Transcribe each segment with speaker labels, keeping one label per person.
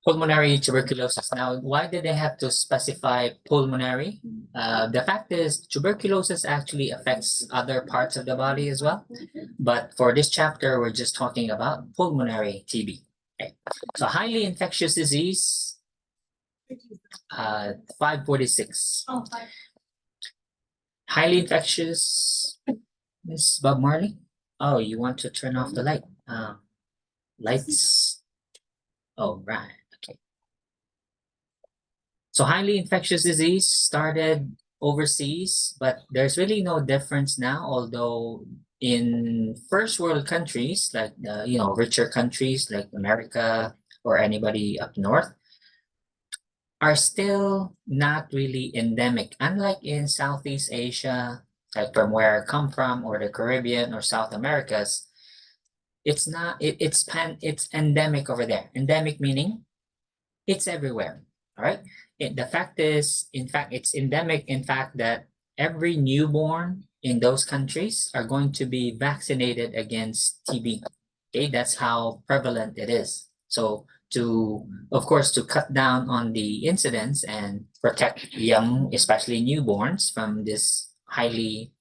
Speaker 1: Pulmonary tuberculosis. Now, why did they have to specify pulmonary? The fact is, tuberculosis actually affects other parts of the body as well. But for this chapter, we're just talking about pulmonary TB. Okay. So highly infectious disease, 546. Highly infectious, Miss Bob Marley? Oh, you want to turn off the light? Lights. Oh, right. Okay. So highly infectious disease started overseas, but there's really no difference now, although in first world countries like richer countries like America or anybody up north are still not really endemic, unlike in Southeast Asia, like from where I come from, or the Caribbean or South Americas. It's not it's endemic over there. Endemic meaning it's everywhere. All right. The fact is, in fact, it's endemic, in fact, that every newborn in those countries are going to be vaccinated against TB. Okay, that's how prevalent it is. So of course, to cut down on the incidence and protect young, especially newborns, from this highly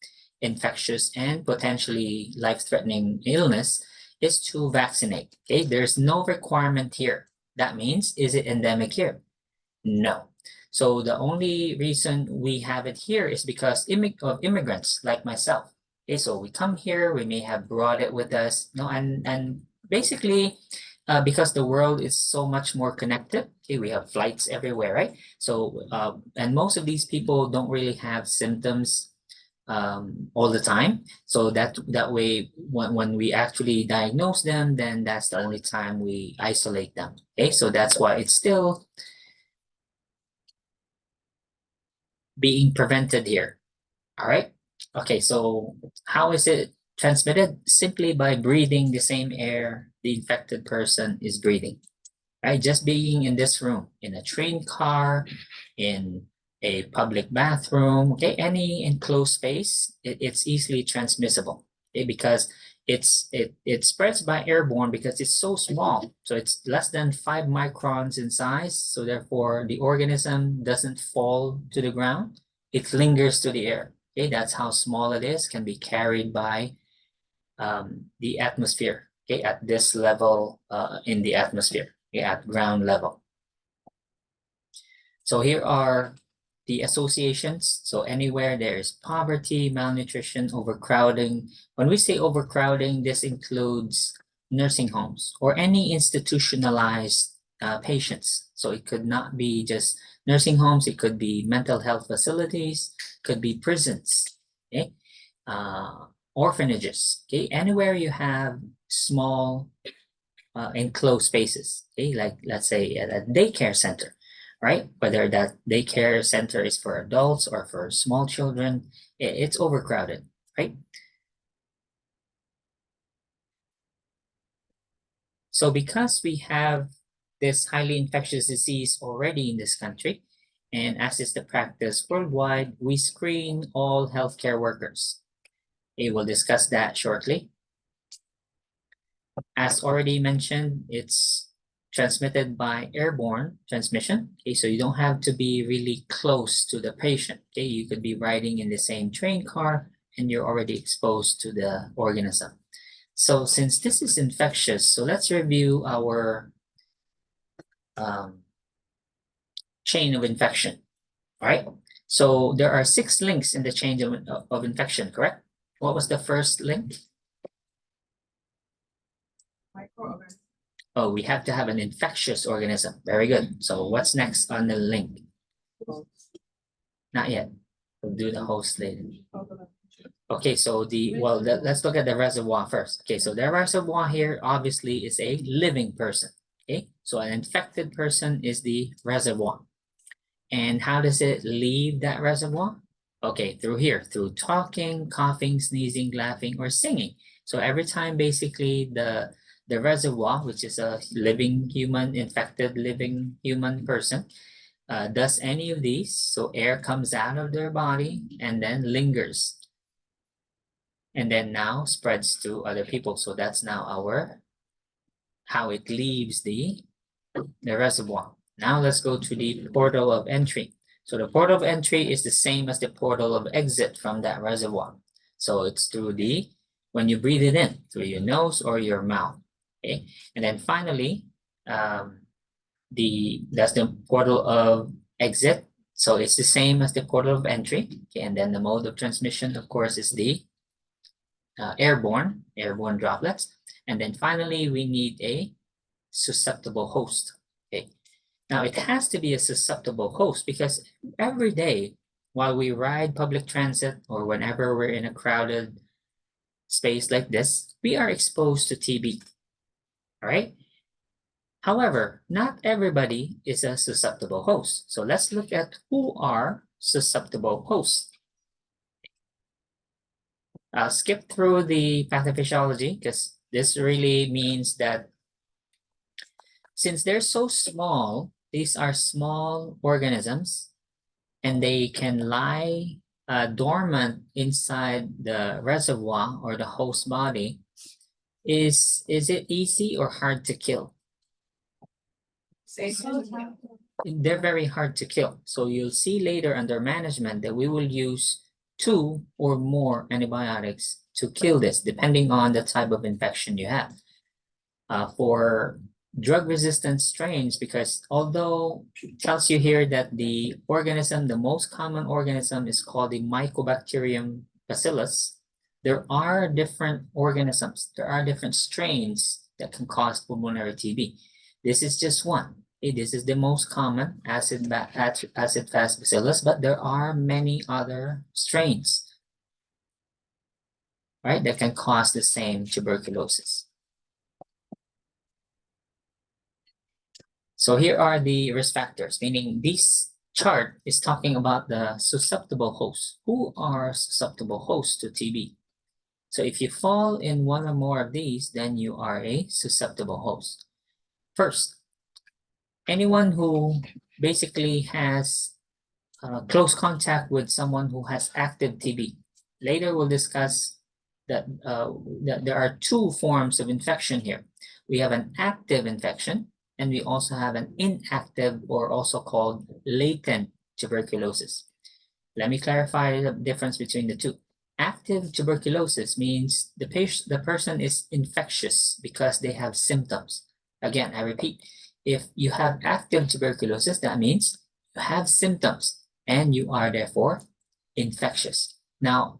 Speaker 1: infectious and potentially life-threatening illness is to vaccinate. Okay, there's no requirement here. That means, is it endemic here? No. So the only reason we have it here is because of immigrants like myself. Okay, so we come here, we may have brought it with us, and basically, because the world is so much more connected, okay, we have flights everywhere, right? So, and most of these people don't really have symptoms all the time. So that way, when we actually diagnose them, then that's the only time we isolate them. Okay, so that's why it's still being prevented here. All right. Okay, so how is it transmitted? Simply by breathing the same air the infected person is breathing. Right? Just being in this room, in a train car, in a public bathroom, okay, any enclosed space, it's easily transmissible. Okay, because it spreads by airborne because it's so small. So it's less than 5 microns in size. So therefore the organism doesn't fall to the ground. It lingers to the air. Okay, that's how small it is, can be carried by the atmosphere, okay, at this level in the atmosphere, okay, at ground level. So here are the associations. So anywhere there is poverty, malnutrition, overcrowding. When we say overcrowding, this includes nursing homes or any institutionalized patients. So it could not be just nursing homes, it could be mental health facilities, could be prisons, okay? Orphanages, okay? Anywhere you have small enclosed spaces, okay? Like let's say at a daycare center, right? Whether that daycare center is for adults or for small children, it's overcrowded, right? So because we have this highly infectious disease already in this country, and as is the practice worldwide, we screen all healthcare workers. Okay, we'll discuss that shortly. As already mentioned, it's transmitted by airborne transmission. Okay, so you don't have to be really close to the patient. Okay, you could be riding in the same train car and you're already exposed to the organism. So since this is infectious, so let's review our chain of infection. All right. So there are 6 links in the chain of infection, correct? What was the first link?
Speaker 2: Microorganism.
Speaker 1: Oh, we have to have an infectious organism. Very good. So what's next on the link? Not yet. We'll do the host later. Okay, so let's look at the reservoir first. Okay, so the reservoir here obviously is a living person. Okay, so an infected person is the reservoir. And how does it leave that reservoir? Okay, through here, through talking, coughing, sneezing, laughing, or singing. So every time basically the reservoir, which is a living human, infected living human person, does any of these, so air comes out of their body and then lingers. And then now spreads to other people. So that's now how it leaves the the reservoir. Now let's go to the portal of entry. So the portal of entry is the same as the portal of exit from that reservoir. So it's through when you breathe it in, through your nose or your mouth, okay? And then finally, that's the portal of exit. So it's the same as the portal of entry, okay? And then the mode of transmission, of course, is the airborne droplets. And then finally, we need a susceptible host, okay? Now, it has to be a susceptible host because every day while we ride public transit or whenever we're in a crowded space like this, we are exposed to TB, all right? However, not everybody is a susceptible host. So let's look at who are susceptible hosts. I'll skip through the pathophysiology because this really means that since they're so small, these are small organisms and they can lie dormant inside the reservoir or the host body. Is it easy or hard to kill?
Speaker 2: Say so.
Speaker 1: They're very hard to kill. So you'll see later under management that we will use 2 or more antibiotics to kill this, depending on the type of infection you have. For drug-resistant strains, because although it tells you here that the most common organism is called the Mycobacterium bacillus, there are different organisms, there are different strains that can cause pulmonary TB. This is just one. This is the most common acid-fast bacillus, but there are many other strains, right, that can cause the same tuberculosis. So here are the risk factors, meaning this chart is talking about the susceptible hosts. Who are susceptible hosts to TB? So if you fall in one or more of these, then you are a susceptible host. First, anyone who basically has close contact with someone who has active TB. Later, we'll discuss that there are 2 forms of infection here. We have an active infection, and we also have an inactive or also called latent tuberculosis. Let me clarify the difference between the 2. Active tuberculosis means the person is infectious because they have symptoms. Again, I repeat, if you have active tuberculosis, that means you have symptoms and you are therefore infectious. Now,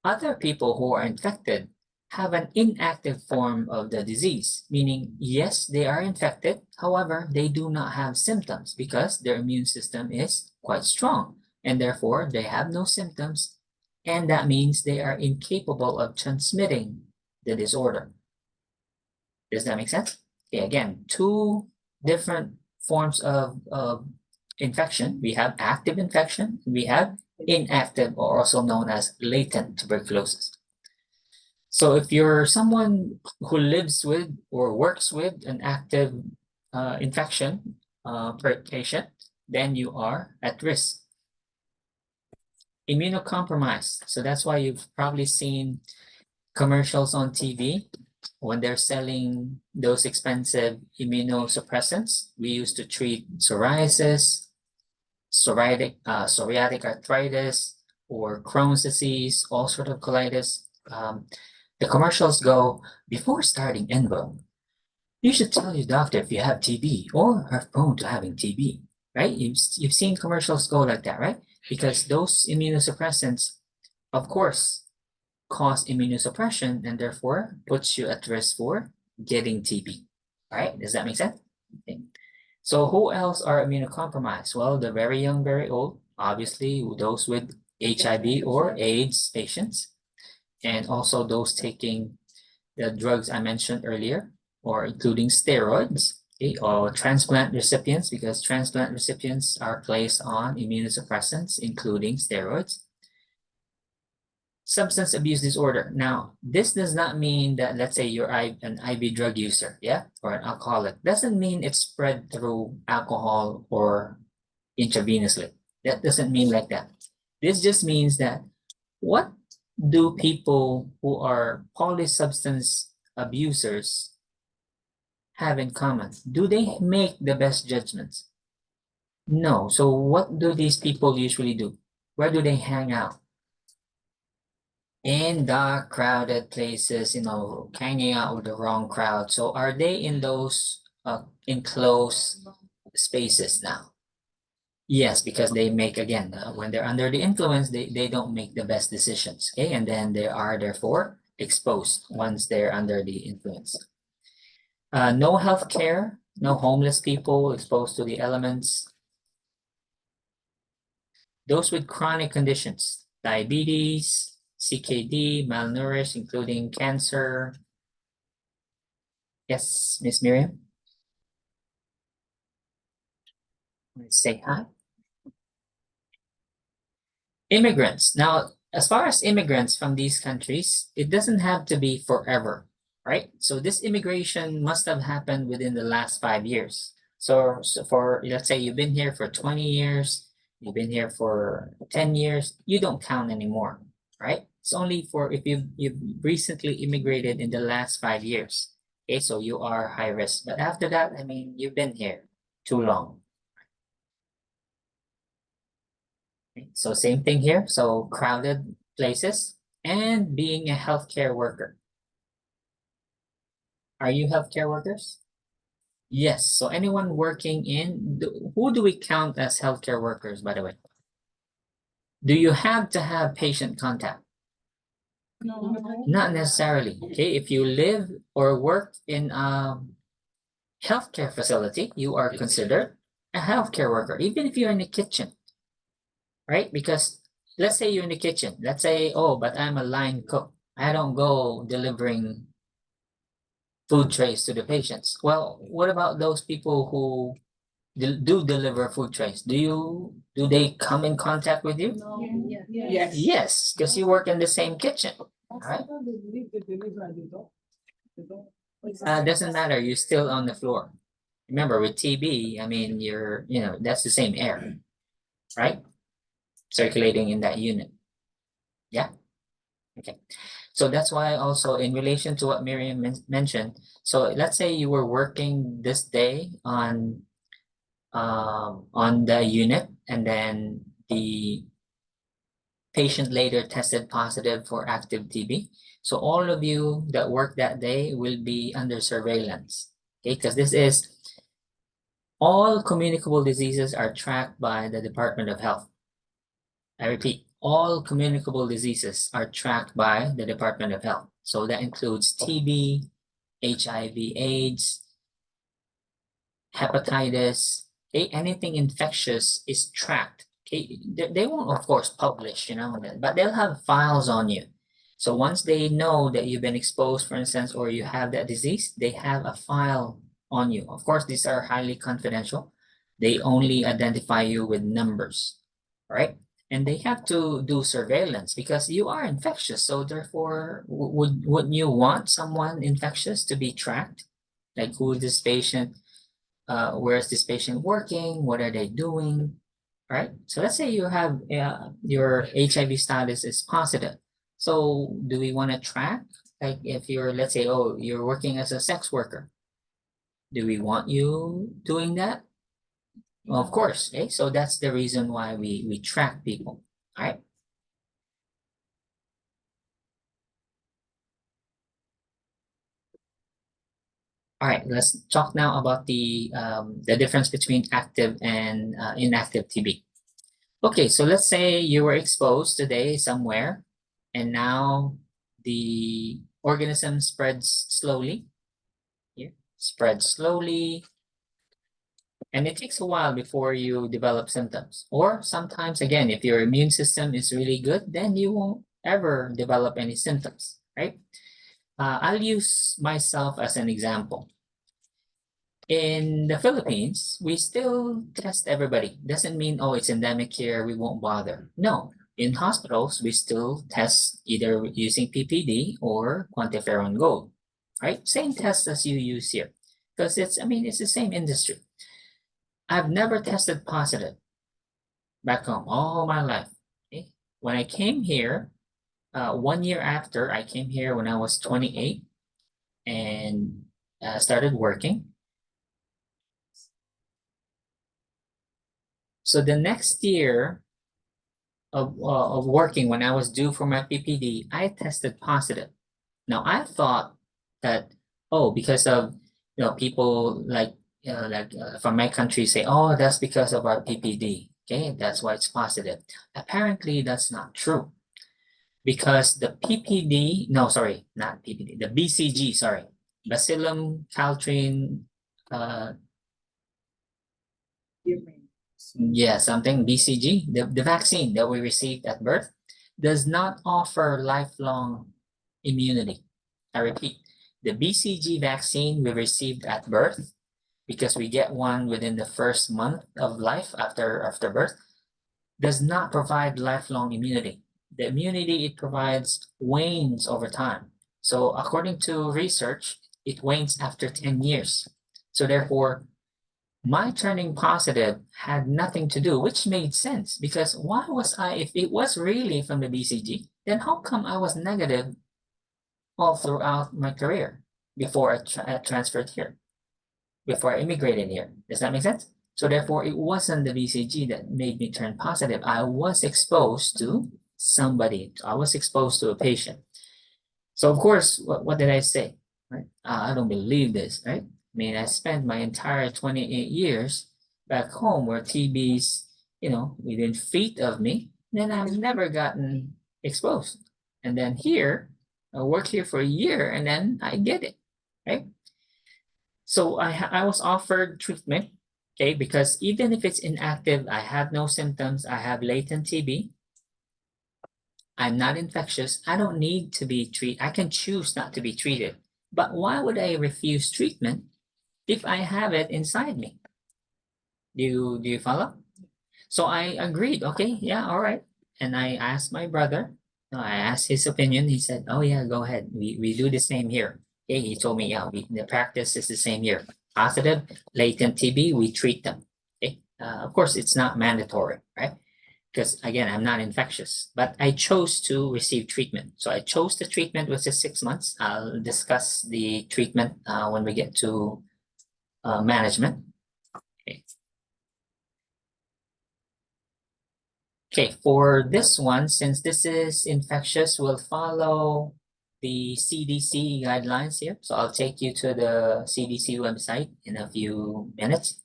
Speaker 1: other people who are infected have an inactive form of the disease, meaning yes, they are infected, however, they do not have symptoms because their immune system is quite strong and therefore they have no symptoms, and that means they are incapable of transmitting the disorder. Does that make sense? Okay, again, 2 different forms of infection. We have active infection, we have inactive, or also known as latent tuberculosis. So if you're someone who lives with or works with an active infection patient, then you are at risk. Immunocompromised. So that's why you've probably seen commercials on TV when they're selling those expensive immunosuppressants. We used to treat psoriasis, psoriatic arthritis, or Crohn's disease, ulcerative colitis. The commercials go, before starting Envo, you should tell your doctor if you have TB or are prone to having TB, right? You've seen commercials go like that, right? Because those immunosuppressants, of course, cause immunosuppression and therefore puts you at risk for getting TB, right? Does that make sense? Okay. So who else are immunocompromised? Well, the very young, very old, obviously those with HIV or AIDS patients, and also those taking the drugs I mentioned earlier, or including steroids, okay, or transplant recipients, because transplant recipients are placed on immunosuppressants, including steroids. Substance abuse disorder. Now, this does not mean that, let's say you're an IV drug user, yeah, or an alcoholic. Doesn't mean it's spread through alcohol or intravenously. That doesn't mean like that. This just means that what do people who are polysubstance abusers have in common? Do they make the best judgments? No. So what do these people usually do? Where do they hang out? In dark, crowded places, hanging out with the wrong crowd. So are they in those enclosed spaces now? Yes, because they make, again, when they're under the influence, they don't make the best decisions. Okay, and then they are therefore exposed once they're under the influence. No health care, no homeless people exposed to the elements. Those with chronic conditions, diabetes, CKD, malnourished, including cancer. Yes, Miss Miriam? Say hi. Immigrants. Now, as far as immigrants from these countries, it doesn't have to be forever, right? So this immigration must have happened within the last 5 years. So for, let's say you've been here for 20 years, you've been here for 10 years, you don't count anymore, right? It's only for if you've recently immigrated in the last 5 years. Okay, so you are high risk. But after that, I mean, you've been here too long. So same thing here. So crowded places and being a healthcare worker. Are you healthcare workers? Yes. So anyone working in, who do we count as healthcare workers, by the way? Do you have to have patient contact?
Speaker 2: No.
Speaker 1: Not necessarily. Okay. If you live or work in a healthcare facility, you are considered a healthcare worker, even if you're in the kitchen, right? Because let's say you're in the kitchen. Let's say, oh, but I'm a line cook. I don't go delivering food trays to the patients. Well, what about those people who do deliver food trays? Do they come in contact with you?
Speaker 2: No. Yes.
Speaker 1: Yes, because you work in the same kitchen. Right? Doesn't matter. You're still on the floor. Remember, with TB, I mean, that's the same air, right? Circulating in that unit. Yeah. Okay. So that's why also in relation to what Miriam mentioned, so let's say you were working this day on the unit, and then the patient later tested positive for active TB. So all of you that work that day will be under surveillance, okay? Because this is all communicable diseases are tracked by the Department of Health. I repeat, all communicable diseases are tracked by the Department of Health. So that includes TB, HIV/AIDS, hepatitis, okay? Anything infectious is tracked. Okay? They won't, of course, publish, but they'll have files on you. So once they know that you've been exposed, for instance, or you have that disease, they have a file on you. Of course, these are highly confidential. They only identify you with numbers, right? And they have to do surveillance because you are infectious. So therefore, wouldn't you want someone infectious to be tracked? Like, who is this patient? Where is this patient working? What are they doing? Right? So let's say you have your HIV status is positive. So do we want to track? Like if you're, let's say, oh, you're working as a sex worker. Do we want you doing that? Well, of course, okay? So that's the reason why we track people, all right? All right, let's talk now about the difference between active and inactive TB. Okay, so let's say you were exposed today somewhere, and now the organism spreads slowly. Here, spreads slowly, and it takes a while before you develop symptoms. Or sometimes, again, if your immune system is really good, then you won't ever develop any symptoms, right? I'll use myself as an example. In the Philippines, we still test everybody. Doesn't mean, oh, it's endemic here, we won't bother. No, in hospitals, we still test either using PPD or quantiferon gold, right? Same test as you use here. Because it's the same industry. I've never tested positive back home all my life. Okay? When I came here, 1 year after I came here when I was 28, and started working. So the next year of working, when I was due for my PPD, I tested positive. Now I thought that, oh, because of, people from my country say, oh, that's because of our PPD. Okay, that's why it's positive. Apparently, that's not true, because the PPD, no, sorry, not PPD, the BCG, sorry, Bacillum caltrine, yeah, something BCG, the vaccine that we received at birth does not offer lifelong immunity. I repeat, the BCG vaccine we received at birth, because we get one within the first month of life after birth, does not provide lifelong immunity. The immunity it provides wanes over time. So according to research, it wanes after 10 years. So therefore, my turning positive had nothing to do, which made sense, because why was I, if it was really from the BCG, then how come I was negative all throughout my career before I transferred here, before I immigrated here? Does that make sense? So therefore, it wasn't the BCG that made me turn positive. I was exposed to somebody. I was exposed to a patient. So of course, what did I say? Right? I don't believe this, right? I mean, I spent my entire 28 years back home where TB's, within feet of me, then I've never gotten exposed. And then here, I work here for a year and then I get it, right? So I was offered treatment, okay, because even if it's inactive, I have no symptoms, I have latent TB, I'm not infectious, I don't need to be treated, I can choose not to be treated. But why would I refuse treatment if I have it inside me? Do you follow? So I agreed, okay, yeah, all right. And I asked my brother, no, I asked his opinion. He said, oh yeah, go ahead. We do the same here. Okay, he told me, yeah, the practice is the same here. Positive, latent TB, we treat them. Okay, of course, it's not mandatory, right? Because again, I'm not infectious, but I chose to receive treatment. So I chose the treatment, which is 6 months. I'll discuss the treatment when we get to management. Okay. Okay, for this one, since this is infectious, we'll follow the CDC guidelines here. So I'll take you to the CDC website in a few minutes.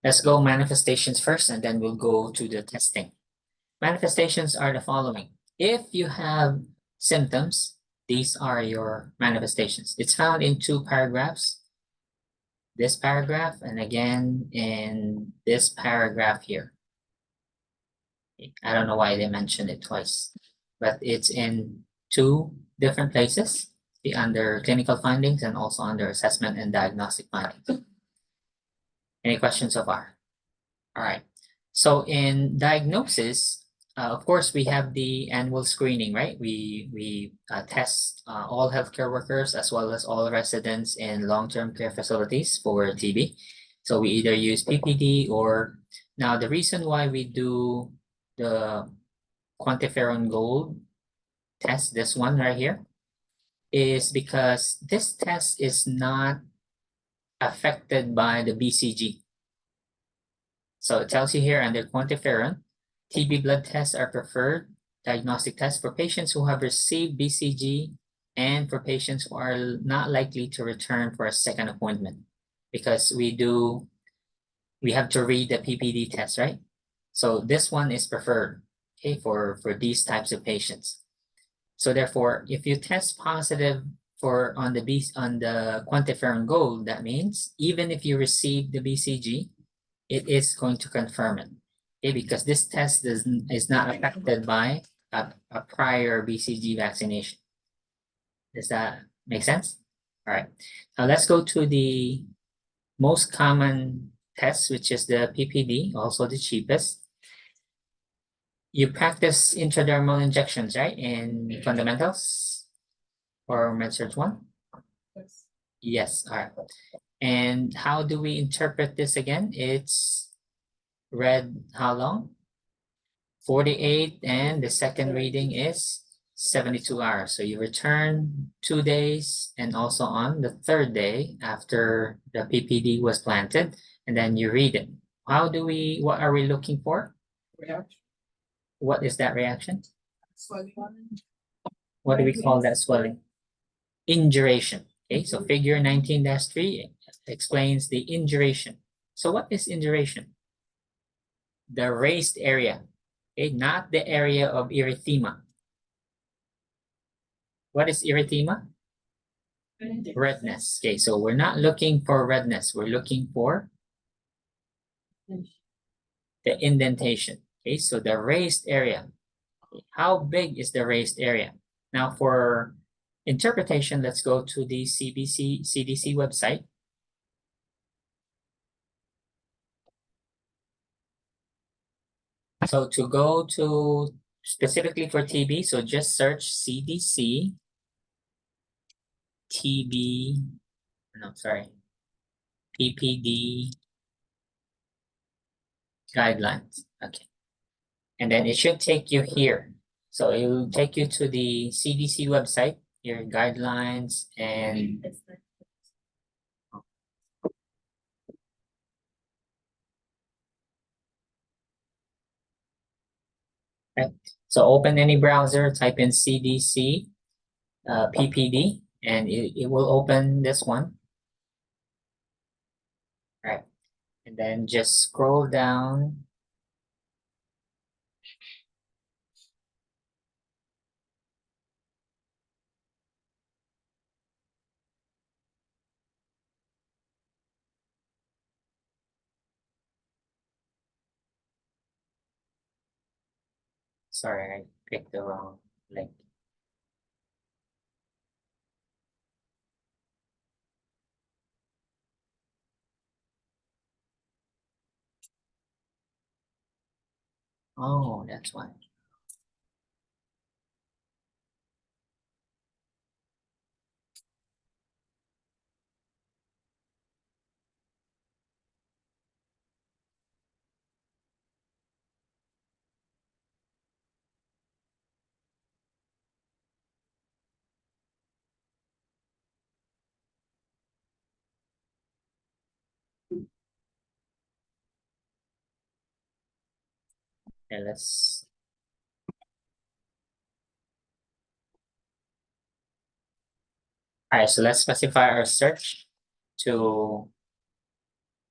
Speaker 1: Let's go manifestations first, and then we'll go to the testing. Manifestations are the following. If you have symptoms, these are your manifestations. It's found in 2 paragraphs. This paragraph, and again in this paragraph here. I don't know why they mentioned it twice, but it's in 2 different places, under clinical findings and also under assessment and diagnostic findings. Any questions so far? All right. So in diagnosis, of course, we have the annual screening, right? We test all healthcare workers as well as all residents in long-term care facilities for TB. So we either use PPD or, now the reason why we do the QuantiFERON Gold test, this one right here, is because this test is not affected by the BCG. So it tells you here under QuantiFERON, TB blood tests are preferred diagnostic tests for patients who have received BCG and for patients who are not likely to return for a second appointment, because we have to read the PPD test, right? So this one is preferred, okay, for these types of patients. So therefore, if you test positive on the QuantiFERON Gold, that means even if you receive the BCG, it is going to confirm it, okay, because this test is not affected by a prior BCG vaccination. Does that make sense? All right, now let's go to the most common test, which is the PPD, also the cheapest. You practice intradermal injections, right, in fundamentals or MedSurg 1?
Speaker 2: Yes.
Speaker 1: Yes, all right. And how do we interpret this again? It's read how long? 48, and the second reading is 72 hours. So you return 2 days and also on the third day after the PPD was planted, and then you read it. What are we looking for?
Speaker 2: Reaction.
Speaker 1: What is that reaction?
Speaker 2: Swelling.
Speaker 1: What do we call that swelling? Induration. Okay, so figure 19-3 explains the induration. So what is induration? The raised area, okay, not the area of erythema. What is erythema? Redness. Okay, so we're not looking for redness. We're looking for the indentation. Okay, so the raised area. How big is the raised area? Now for interpretation, let's go to the CDC website. So to go to specifically for TB, so just search CDC TB, no, sorry, PPD guidelines. Okay. And then it should take you here. So it will take you to the CDC website, your guidelines, and right. So open any browser, type in CDC PPD, and it will open this one. Right. And then just scroll down. Sorry, I picked the wrong link. Oh, that's why. Okay, let's. All right, so let's specify our search to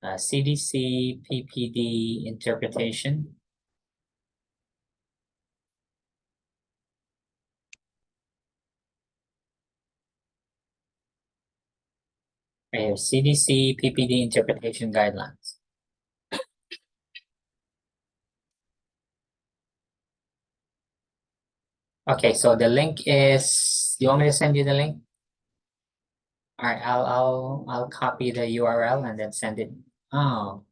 Speaker 1: CDC PPD interpretation. Right here, CDC PPD interpretation guidelines. Okay, so the link is, do you want me to send you the link? All right, I'll copy the URL and then send it. Oh,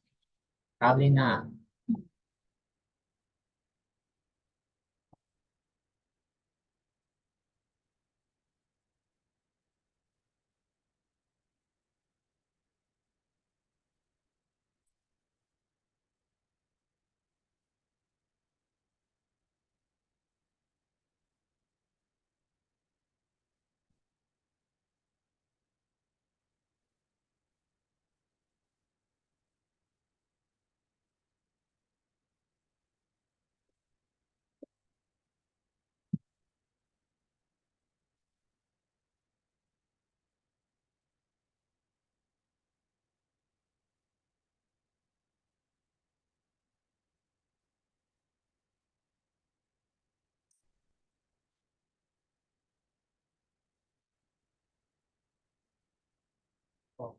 Speaker 1: probably not. Oh.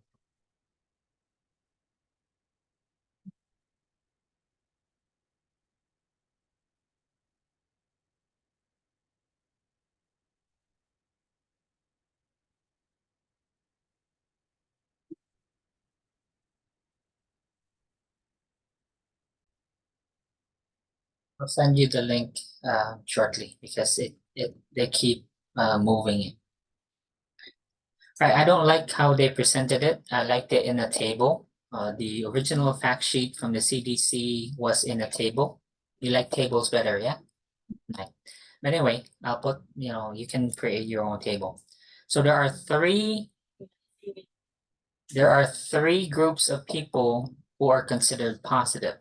Speaker 1: I'll send you the link shortly because they keep moving it. Right, I don't like how they presented it. I liked it in a table. The original fact sheet from the CDC was in a table. You like tables better, yeah? Right. Anyway, I'll put, you can create your own table. So there are three groups of people who are considered positive.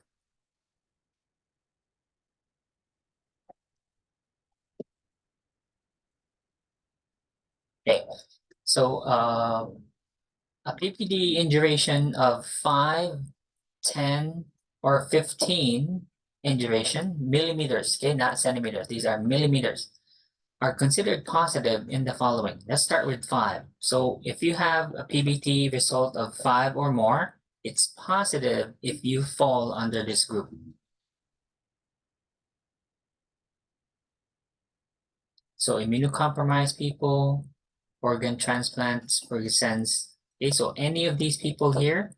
Speaker 1: Okay, so a PPD in duration of 5, 10, or 15 in duration, millimeters, okay, not centimeters, these are millimeters, are considered positive in the following. Let's start with 5. So if you have a PBT result of 5 or more, it's positive if you fall under this group. So immunocompromised people, organ transplants, for instance. Okay, so any of these people here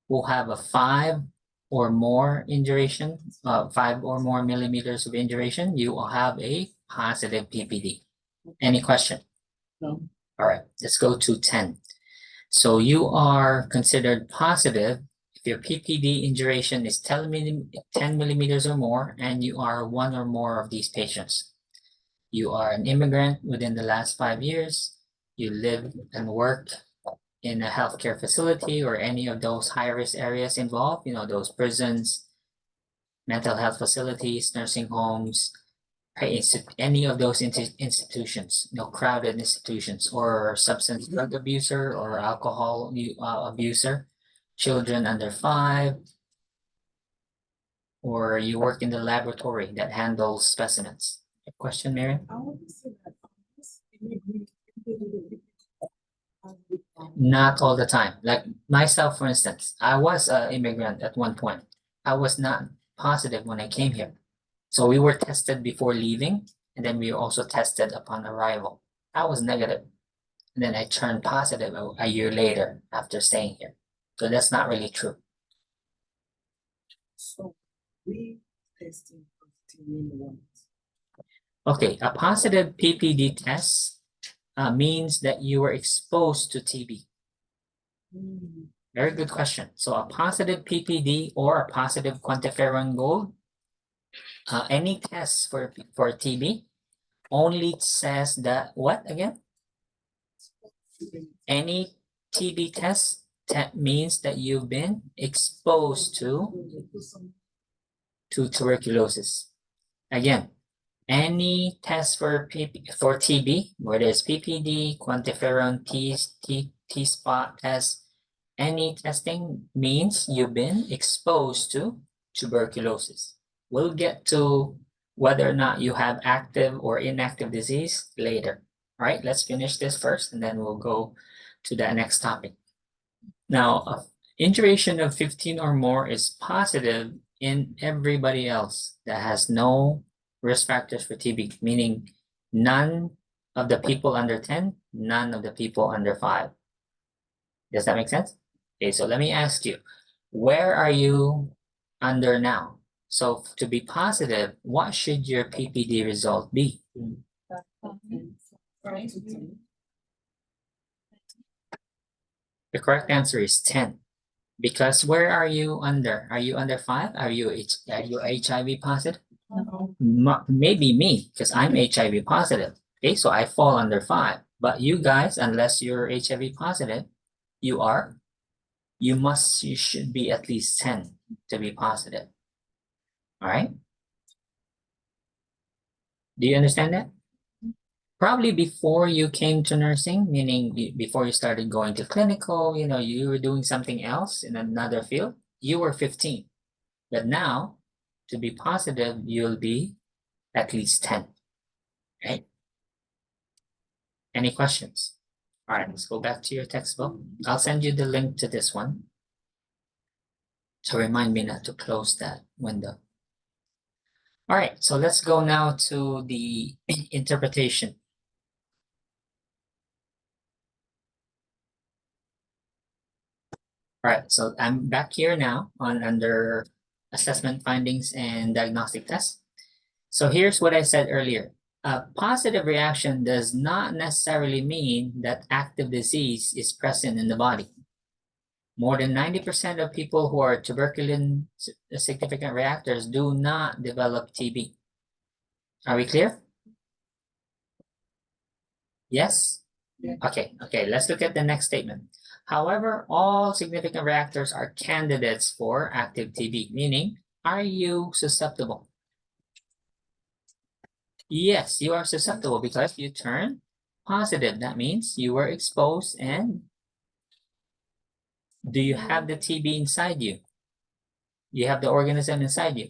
Speaker 1: who have a 5 or more in duration, 5 or more millimeters of induration, you will have a positive PPD. Any question?
Speaker 2: No.
Speaker 1: All right, let's go to 10. So you are considered positive if your PPD in duration is 10 millimeters or more, and you are one or more of these patients. You are an immigrant within the last 5 years. You live and work in a healthcare facility or any of those high-risk areas involved, those prisons, mental health facilities, nursing homes, any of those institutions, crowded institutions, or substance drug abuser or alcohol abuser, children under 5, or you work in the laboratory that handles specimens. A question, Miriam?
Speaker 2: I want to say that
Speaker 1: Not all the time. Like myself, for instance, I was an immigrant at one point. I was not positive when I came here. So we were tested before leaving, and then we were also tested upon arrival. I was negative. And then I turned positive a year later after staying here. So that's not really true.
Speaker 2: So we testing ones.
Speaker 1: Okay, a positive PPD test means that you were exposed to TB. Very good question. So a positive PPD or a positive quantiferon gold, any test for TB only says that what again? Any TB test means that you've been exposed to tuberculosis. Again, any test for TB, whether it's PPD, quantiferon, T-spot test, any testing means you've been exposed to tuberculosis. We'll get to whether or not you have active or inactive disease later. All right, let's finish this first, and then we'll go to the next topic. Now, induration of 15 or more is positive in everybody else that has no risk factors for TB, meaning none of the people under 10, none of the people under 5. Does that make sense? Okay, so let me ask you, where are you under now? So to be positive, what should your PPD result be?
Speaker 2: Right.
Speaker 1: The correct answer is 10. Because where are you under? Are you under 5? Are you HIV positive?
Speaker 2: No.
Speaker 1: Maybe me, because I'm HIV positive. Okay, so I fall under 5. But you guys, unless you're HIV positive, you should be at least 10 to be positive. All right? Do you understand that? Probably before you came to nursing, meaning before you started going to clinical, you were doing something else in another field, you were 15. But now, to be positive, you'll be at least 10, right? Any questions? All right, let's go back to your textbook. I'll send you the link to this one. So remind me not to close that window. All right, so let's go now to the interpretation. All right, so I'm back here now under assessment findings and diagnostic tests. So here's what I said earlier. A positive reaction does not necessarily mean that active disease is present in the body. More than 90% of people who are tuberculin significant reactors do not develop TB. Are we clear? Yes?
Speaker 2: Yeah.
Speaker 1: Okay, let's look at the next statement. However, all significant reactors are candidates for active TB, meaning, are you susceptible? Yes, you are susceptible because you turn positive. That means you were exposed, and do you have the TB inside you? You have the organism inside you?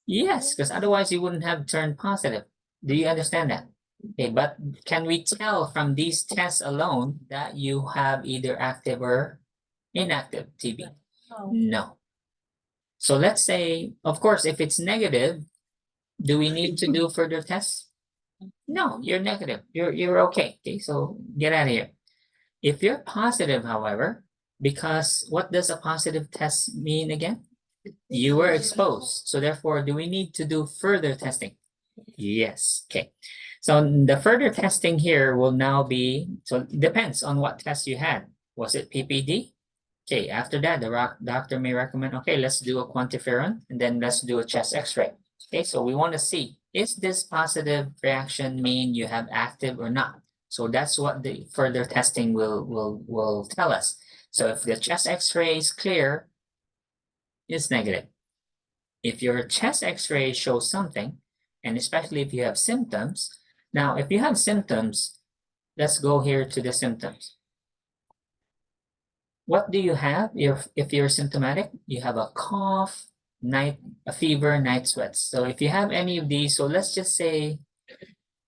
Speaker 1: Yes, because otherwise you wouldn't have turned positive. Do you understand that? Okay, but can we tell from these tests alone that you have either active or inactive TB? No. So let's say, of course, if it's negative, do we need to do further tests? No, you're negative. You're okay. Okay, so get out of here. If you're positive, however, because what does a positive test mean again? You were exposed. So therefore, do we need to do further testing? Yes. Okay. So the further testing here will now be, so it depends on what test you had. Was it PPD? Okay, after that, the doctor may recommend, okay, let's do a quantiferon and then let's do a chest x-ray. Okay, so we want to see, is this positive reaction mean you have active or not? So that's what the further testing will tell us. So if the chest x-ray is clear, it's negative. If your chest x-ray shows something, and especially if you have symptoms, now if you have symptoms, let's go here to the symptoms. What do you have if you're symptomatic? You have a cough, a fever, night sweats. So if you have any of these, so let's just say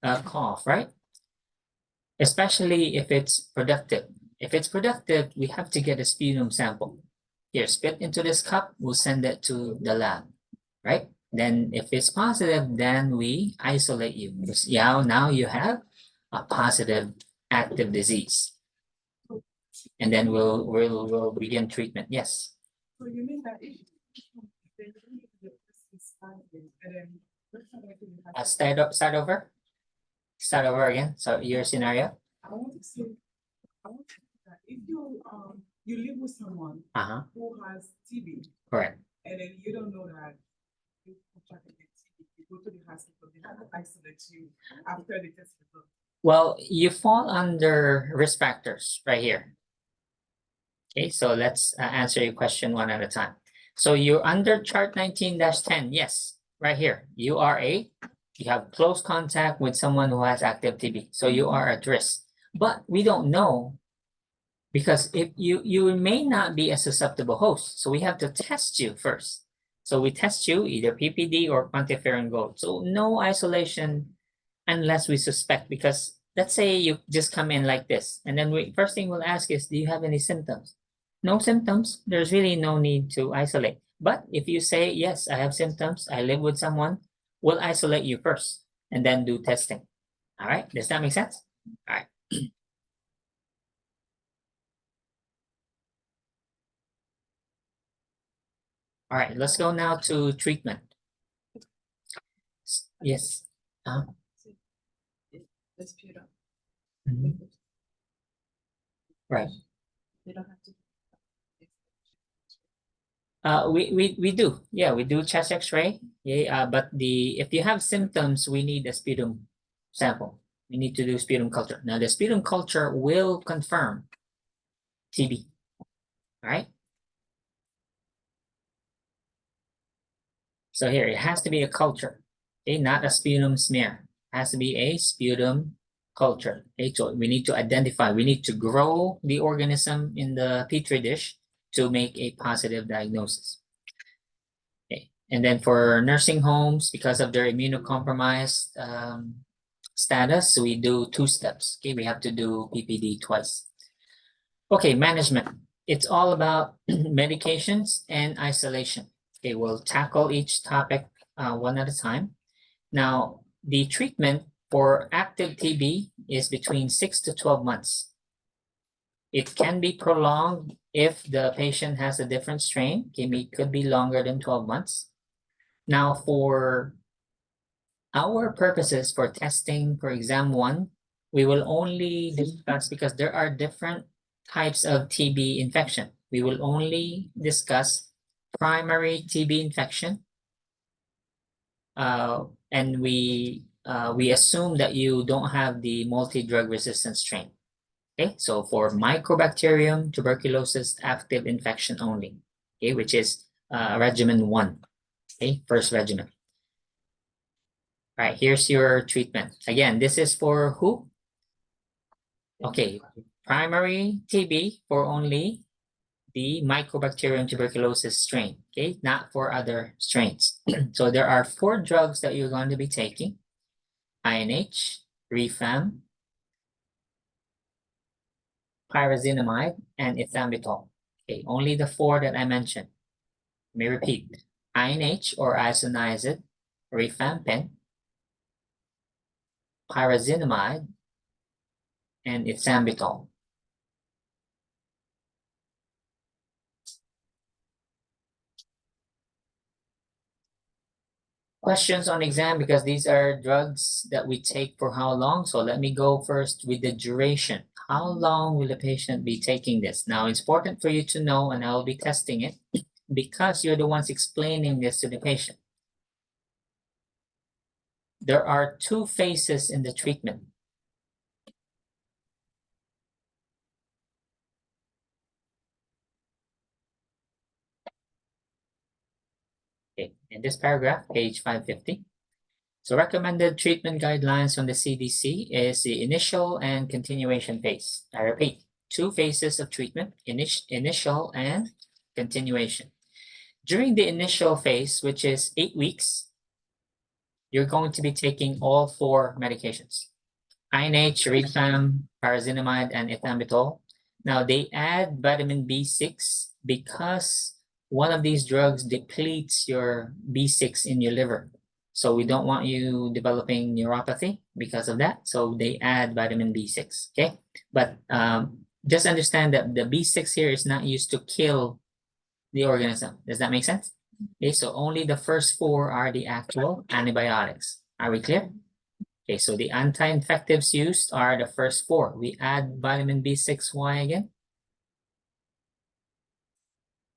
Speaker 1: a cough, right? Especially if it's productive. If it's productive, we have to get a sputum sample. Here, spit into this cup, we'll send it to the lab, right? Then if it's positive, then we isolate you. Because now you have a positive active disease. And then we'll begin treatment. Yes.
Speaker 2: So you mean that if they leave the person standing and then
Speaker 1: Start over. Start over again. So your scenario.
Speaker 2: I want to say, I want to say that if you live with someone who has TB,
Speaker 1: Correct.
Speaker 2: and then you don't know that you contracted the TB, you go to the hospital, they have to isolate you after the test result.
Speaker 1: Well, you fall under risk factors right here. Okay, so let's answer your question one at a time. So you're under chart 19-10. Yes, right here. You have close contact with someone who has active TB. So you are at risk. But we don't know, because if you may not be a susceptible host. So we have to test you first. So we test you either PPD or quantiferon gold. So no isolation unless we suspect, because let's say you just come in like this, and then first thing we'll ask is, do you have any symptoms? No symptoms, there's really no need to isolate. But if you say, yes, I have symptoms, I live with someone, we'll isolate you first and then do testing. All right, does that make sense? All right. All right, let's go now to treatment. Yes.
Speaker 2: The sputum.
Speaker 1: Right.
Speaker 2: They don't have to.
Speaker 1: We do. Yeah, we do chest x-ray. Yeah, but if you have symptoms, we need a sputum sample. We need to do sputum culture. Now the sputum culture will confirm TB. All right. So here, it has to be a culture, okay, not a sputum smear. It has to be a sputum culture. Okay, so we need to identify, we need to grow the organism in the petri dish to make a positive diagnosis. Okay, and then for nursing homes, because of their immunocompromised status, we do 2 steps. Okay, we have to do PPD twice. Okay, management. It's all about medications and isolation. Okay, we'll tackle each topic one at a time. Now, the treatment for active TB is between 6 to 12 months. It can be prolonged if the patient has a different strain. Okay, it could be longer than 12 months. Now, for our purposes for testing for exam 1, we will only discuss, because there are different types of TB infection. We will only discuss primary TB infection, and we assume that you don't have the multi-drug resistant strain. Okay, so for Mycobacterium tuberculosis active infection only, okay, which is regimen 1, okay, first regimen. All right, here's your treatment. Again, this is for who? Okay, primary TB for only the Mycobacterium tuberculosis strain, okay, not for other strains. So there are 4 drugs that you're going to be taking: INH, Refam, pyrazinamide, and ethambutol. Okay, only the 4 that I mentioned. Let me repeat: INH or isoniazid, rifampin, pyrazinamide, and ethambutol. Questions on exam, because these are drugs that we take for how long? So let me go first with the duration. How long will the patient be taking this? Now, it's important for you to know, and I'll be testing it because you're the ones explaining this to the patient. There are 2 phases in the treatment. Okay, in this paragraph, page 550. So recommended treatment guidelines from the CDC is the initial and continuation phase. I repeat, 2 phases of treatment, initial and continuation. During the initial phase, which is 8 weeks, you're going to be taking all 4 medications: INH, Refam, pyrazinamide, and ethambutol. Now, they add vitamin B6 because one of these drugs depletes your B6 in your liver. So we don't want you developing neuropathy because of that. So they add vitamin B6, okay? But just understand that the B6 here is not used to kill the organism. Does that make sense? Okay, so only the first 4 are the actual antibiotics. Are we clear? Okay, so the anti-infectives used are the first 4. We add vitamin B6, why again?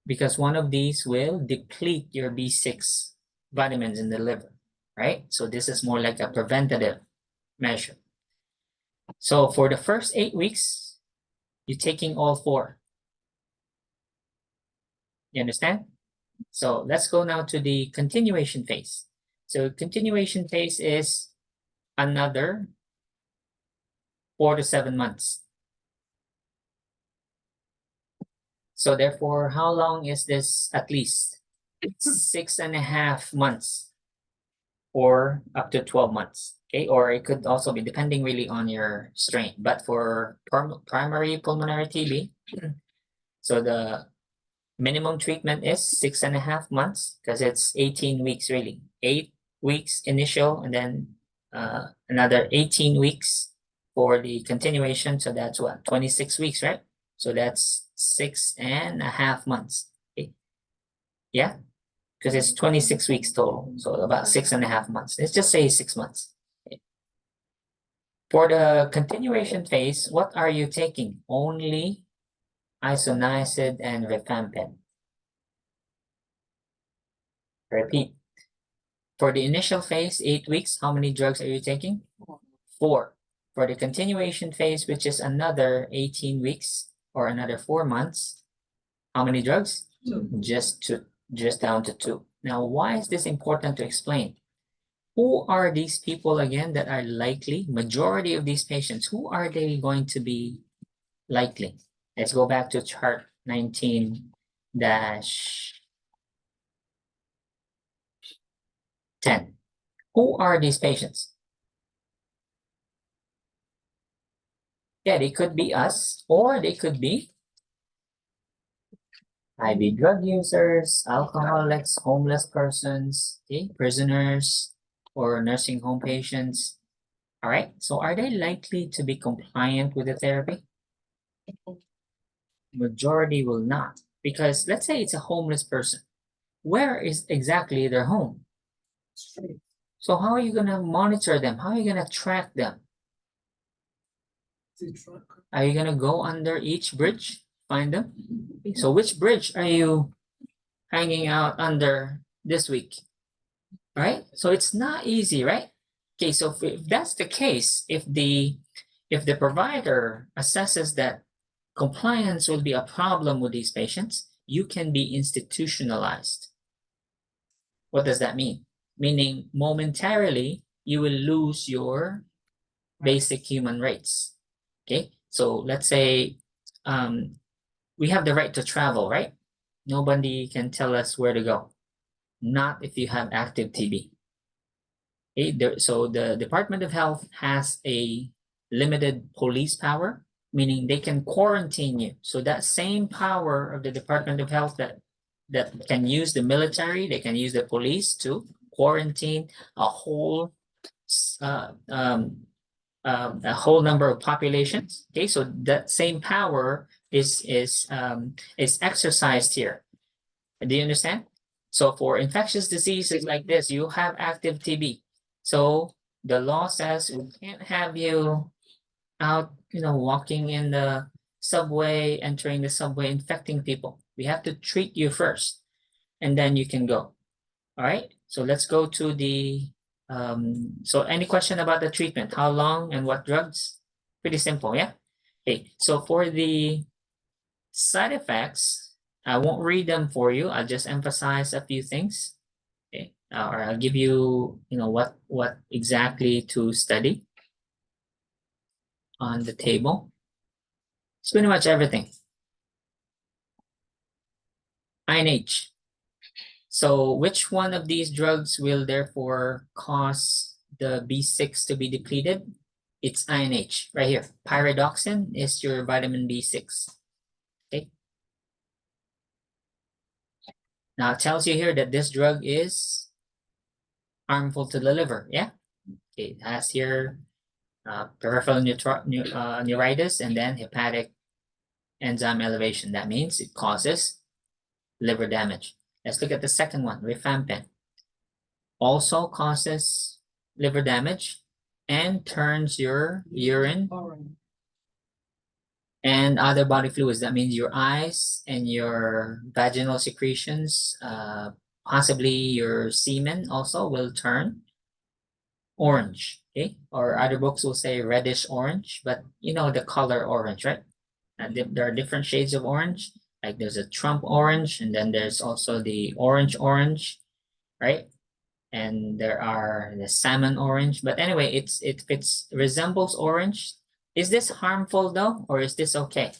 Speaker 1: Because one of these will deplete your B6 vitamins in the liver, right? So this is more like a preventative measure. So for the first 8 weeks, you're taking all 4. You understand? So let's go now to the continuation phase. So continuation phase is another 4 to 7 months. So therefore, how long is this? At least 6.5 months or up to 12 months. Okay, or it could also be depending really on your strain. But for primary pulmonary TB, so the minimum treatment is 6.5 months because it's 18 weeks really. 8 weeks initial and then another 18 weeks for the continuation. So that's what, 26 weeks, right? So that's 6.5 months. Okay. Yeah, because it's 26 weeks total. So about 6.5 months. Let's just say 6 months. Okay. For the continuation phase, what are you taking? Only isoniazid and rifampin. Repeat. For the initial phase, 8 weeks, how many drugs are you taking? 4. For the continuation phase, which is another 18 weeks or another 4 months, how many drugs?
Speaker 2: 2.
Speaker 1: Just 2, just down to 2. Now, why is this important to explain? Who are these people again that are likely? Majority of these patients, who are they going to be likely? Let's go back to chart 19-10. Who are these patients? Yeah, they could be us, or they could be IV drug users, alcoholics, homeless persons, okay, prisoners, or nursing home patients. All right, so are they likely to be compliant with the therapy? Majority will not, because let's say it's a homeless person. Where is exactly their home?
Speaker 2: Straight.
Speaker 1: So how are you gonna monitor them? How are you gonna track them?
Speaker 2: The truck.
Speaker 1: Are you gonna go under each bridge, find them? So which bridge are you hanging out under this week? right? So it's not easy, right? Okay, so if that's the case, if the provider assesses that compliance will be a problem with these patients, you can be institutionalized. What does that mean? Meaning momentarily you will lose your basic human rights. Okay, so let's say we have the right to travel, right? Nobody can tell us where to go. Not if you have active TB. Okay, so the Department of Health has a limited police power, meaning they can quarantine you. So that same power of the Department of Health that can use the military, they can use the police to quarantine a whole a whole number of populations. Okay, so that same power is exercised here. Do you understand? So for infectious diseases like this, you have active TB. So the law says we can't have you out, walking in the subway, entering the subway, infecting people. We have to treat you first, and then you can go. All right. So let's go to the. So any question about the treatment? How long and what drugs? Pretty simple, yeah. Okay. So for the side effects, I won't read them for you. I'll just emphasize a few things. Okay. Or I'll give you, what exactly to study on the table. It's pretty much everything. INH. So which one of these drugs will therefore cause the B6 to be depleted? It's INH right here. Pyridoxine is your vitamin B6. Okay. Now it tells you here that this drug is harmful to the liver. Yeah. Okay. It has here peripheral neuritis and then hepatic enzyme elevation. That means it causes liver damage. Let's look at the second one, rifampin. Also causes liver damage and turns your urine and other body fluids. That means your eyes and your vaginal secretions, possibly your semen also will turn orange. Okay, or other books will say reddish orange, but you know the color orange, right? And there are different shades of orange. Like there's a Trump orange, and then there's also the orange, right? And there are the salmon orange. But anyway, it resembles orange. Is this harmful though, or is this okay?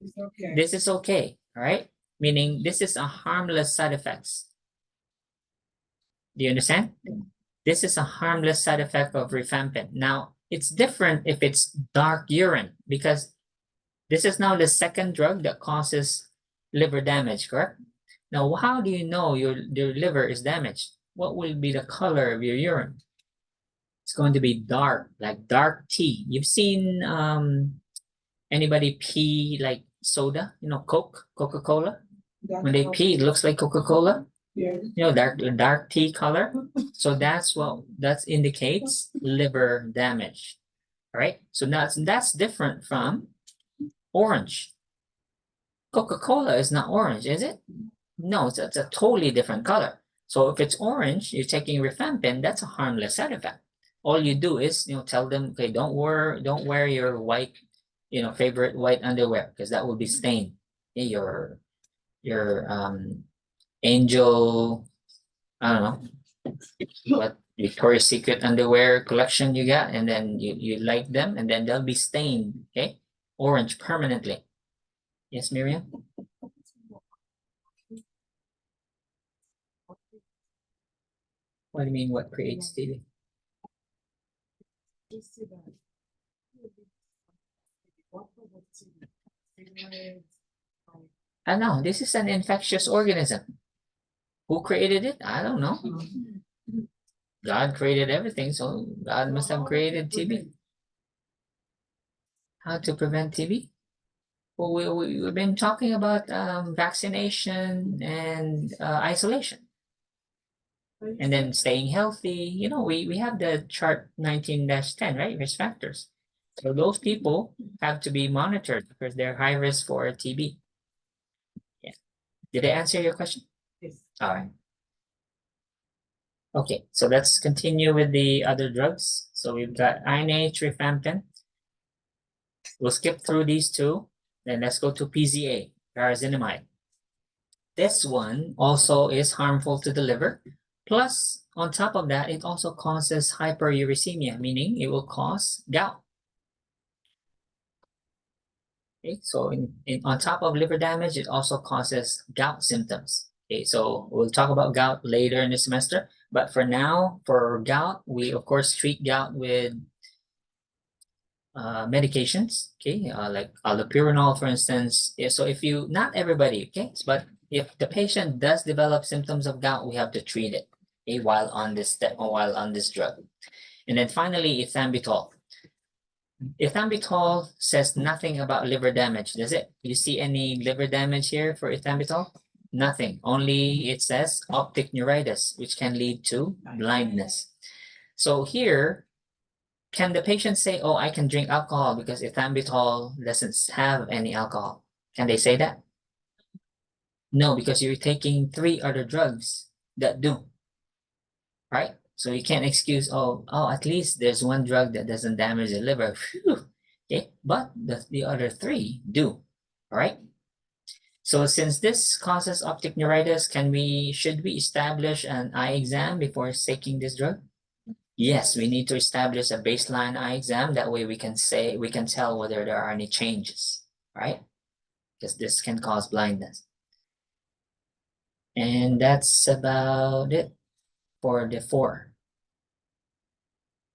Speaker 2: It's okay.
Speaker 1: This is okay, all right? Meaning this is a harmless side effects. Do you understand? This is a harmless side effect of rifampin. Now, it's different if it's dark urine because this is now the second drug that causes liver damage, correct? Now, how do you know your liver is damaged? What will be the color of your urine? It's going to be dark, like dark tea. You've seen anybody pee like soda, Coca-Cola? When they pee, it looks like Coca-Cola.
Speaker 2: Yeah.
Speaker 1: Dark tea color. So that indicates liver damage. All right. So that's different from orange. Coca-Cola is not orange, is it? No, it's a totally different color. So if it's orange, you're taking rifampin, that's a harmless side effect. All you do is, tell them, okay, don't wear your white, favorite white underwear because that will be stained. Okay, your Angel, I don't know what Victoria's Secret underwear collection you got, and then you like them, and then they'll be stained, okay, orange permanently. Yes, Miriam? What do you mean, what creates TB?
Speaker 2: You see that. What was it? Cigarettes,
Speaker 1: I know, this is an infectious organism. Who created it? I don't know. God created everything, so God must have created TB. How to prevent TB? Well, we've been talking about vaccination and isolation. And then staying healthy, we have the chart 19-10, right? Risk factors. So those people have to be monitored because they're high risk for TB. Yeah. Did I answer your question?
Speaker 2: Yes.
Speaker 1: All right. Okay, so let's continue with the other drugs. So we've got INH, rifampin. We'll skip through these two. Then let's go to PZA, pyrazinamide. This one also is harmful to the liver. Plus, on top of that, it also causes hyperuricemia, meaning it will cause gout. Okay, so on top of liver damage, it also causes gout symptoms. Okay, so we'll talk about gout later in the semester. But for now, for gout, we of course treat gout with medications, okay, like allopurinol, for instance. So if you, not everybody, okay, but if the patient does develop symptoms of gout, we have to treat it, okay, while on this drug. And then finally, ethambutol. Ethambutol says nothing about liver damage, does it? You see any liver damage here for ethambutol? Nothing. Only it says optic neuritis, which can lead to blindness. So here, can the patient say, oh, I can drink alcohol because ethambutol doesn't have any alcohol? Can they say that? No, because you're taking 3 other drugs that do, right? So you can't excuse, oh, at least there's one drug that doesn't damage the liver. Phew. Okay, but the other 3 do, all right? So since this causes optic neuritis, should we establish an eye exam before taking this drug? Yes, we need to establish a baseline eye exam. That way we can tell whether there are any changes, right? Because this can cause blindness. And that's about it for the 4.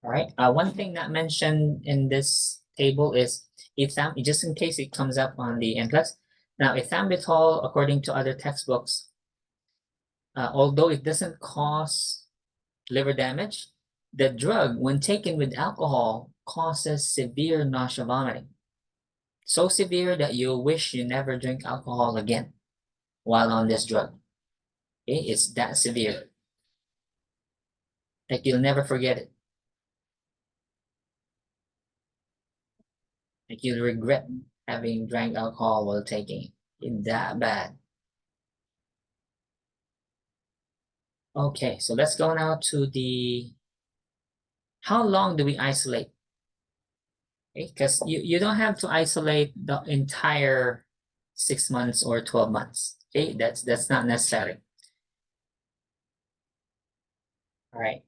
Speaker 1: All right. One thing not mentioned in this table is just in case it comes up on the NCLEX. Now, ethambutol, according to other textbooks, although it doesn't cause liver damage, the drug, when taken with alcohol, causes severe nausea vomiting. So severe that you wish you never drink alcohol again while on this drug. Okay, it's that severe. Like you'll never forget it. Like you'll regret having drank alcohol while taking it. It's that bad. Okay, so let's go now to how long do we isolate? Okay, because you don't have to isolate the entire 6 months or 12 months. Okay, that's not necessary. All right.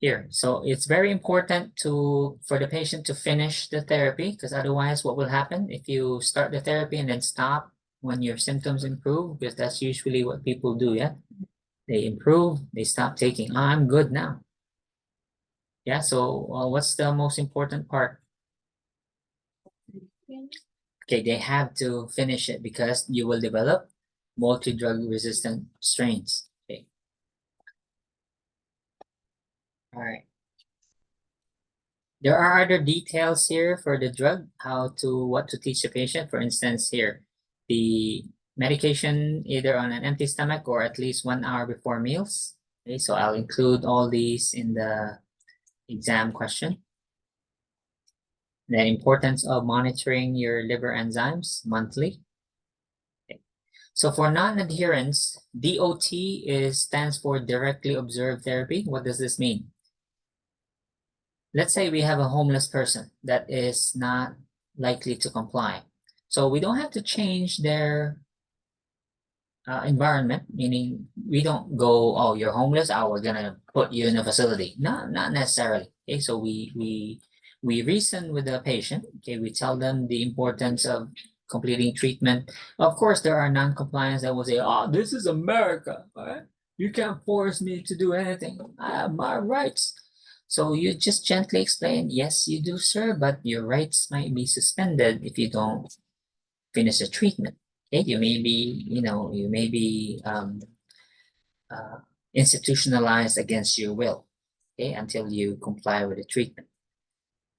Speaker 1: Here, so it's very important for the patient to finish the therapy, because otherwise what will happen if you start the therapy and then stop when your symptoms improve, because that's usually what people do, yeah? They improve, they stop taking, I'm good now. Yeah, so what's the most important part? Okay, they have to finish it because you will develop multi-drug resistant strains. Okay. All right. There are other details here for the drug, what to teach the patient. For instance, here, the medication either on an empty stomach or at least 1 hour before meals. Okay, so I'll include all these in the exam question. The importance of monitoring your liver enzymes monthly. Okay. So for non-adherence, DOT stands for directly observed therapy. What does this mean? Let's say we have a homeless person that is not likely to comply. So we don't have to change their environment, meaning we don't go, oh, you're homeless, oh, we're gonna put you in a facility. No, not necessarily. Okay, so we reason with the patient. Okay, we tell them the importance of completing treatment. Of course, there are non-compliance that will say, oh, this is America, right? You can't force me to do anything. I have my rights. So you just gently explain, yes, you do, sir, but your rights might be suspended if you don't finish the treatment. Okay, you may be institutionalized against your will, okay, until you comply with the treatment.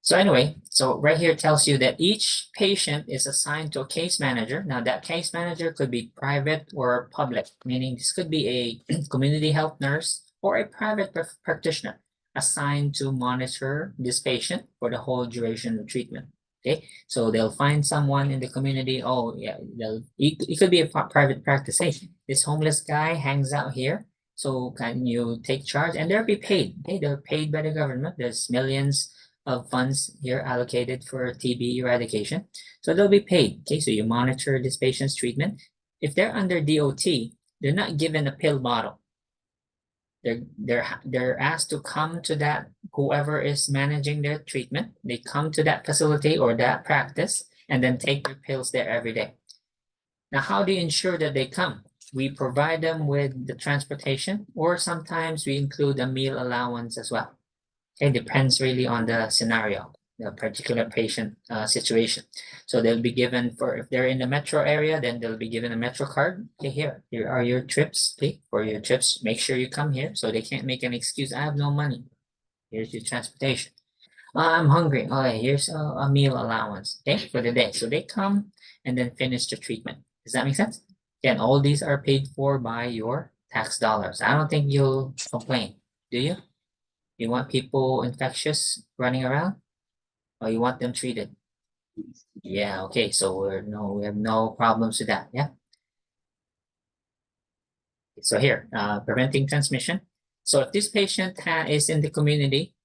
Speaker 1: So anyway, so right here tells you that each patient is assigned to a case manager. Now that case manager could be private or public, meaning this could be a community health nurse or a private practitioner assigned to monitor this patient for the whole duration of treatment. Okay, so they'll find someone in the community. Oh, yeah, it could be a private practice. Hey, this homeless guy hangs out here. So can you take charge? And they'll be paid. Okay, they're paid by the government. There's millions of funds here allocated for TB eradication. So they'll be paid. Okay, so you monitor this patient's treatment. If they're under DOT, they're not given a pill bottle. They're asked to come to that, whoever is managing their treatment, they come to that facility or that practice and then take their pills there every day. Now, how do you ensure that they come? We provide them with the transportation, or sometimes we include a meal allowance as well. It depends really on the scenario, the particular patient situation. So they'll be given, for if they're in the metro area, then they'll be given a metro card. Okay, here are your trips. Okay, for your trips, make sure you come here. So they can't make an excuse. I have no money. Here's your transportation. I'm hungry. Okay, here's a meal allowance. Okay, for the day. So they come and then finish the treatment. Does that make sense? Again, all these are paid for by your tax dollars. I don't think you'll complain, do you? You want people infectious running around? Or you want them treated? Yeah, okay, so we have no problems with that, yeah? So here, preventing transmission. So if this patient is in the community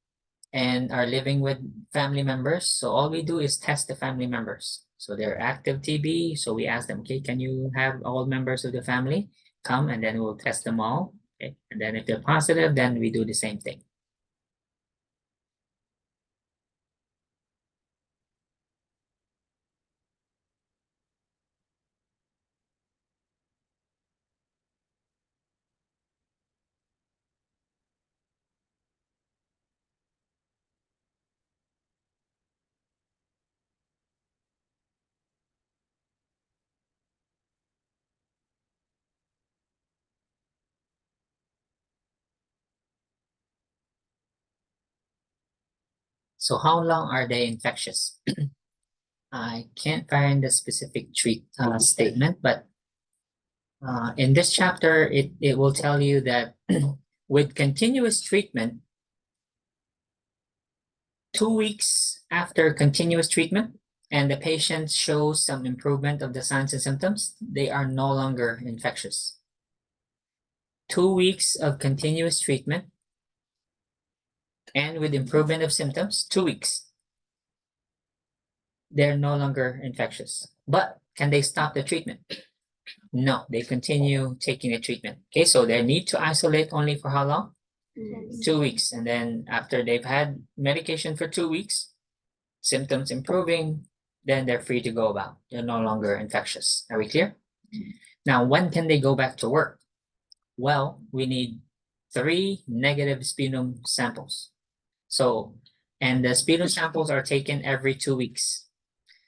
Speaker 1: and are living with family members, so all we do is test the family members. So they're active TB, so we ask them, okay, can you have all members of the family come, and then we'll test them all, okay? And then if they're positive, then we do the same thing. So how long are they infectious? I can't find the specific statement, but in this chapter, it will tell you that with continuous treatment, 2 weeks after continuous treatment, and the patient shows some improvement of the signs and symptoms, they are no longer infectious. 2 weeks of continuous treatment and with improvement of symptoms, 2 weeks, they're no longer infectious. But can they stop the treatment? No, they continue taking the treatment. Okay, so they need to isolate only for how long? 2 weeks. And then after they've had medication for 2 weeks, symptoms improving, then they're free to go about. They're no longer infectious. Are we clear? Now, when can they go back to work? Well, we need 3 negative sputum samples. So, and the sputum samples are taken every 2 weeks.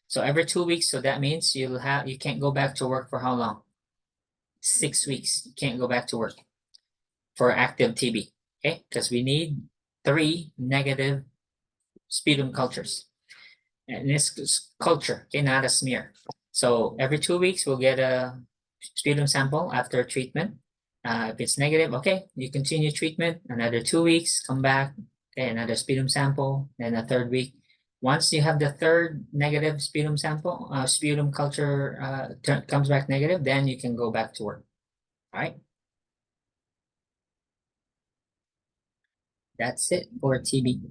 Speaker 1: So every 2 weeks, so that means you can't go back to work for how long? 6 weeks. You can't go back to work for active TB. Okay, because we need 3 negative sputum cultures. And this culture, okay, not a smear. So every 2 weeks, we'll get a sputum sample after treatment. If it's negative, okay, you continue treatment, another 2 weeks, come back, okay, another sputum sample, then a third week. Once you have the third negative sputum sample, sputum culture comes back negative, then you can go back to work. All right. That's it for TB.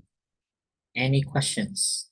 Speaker 1: Any questions?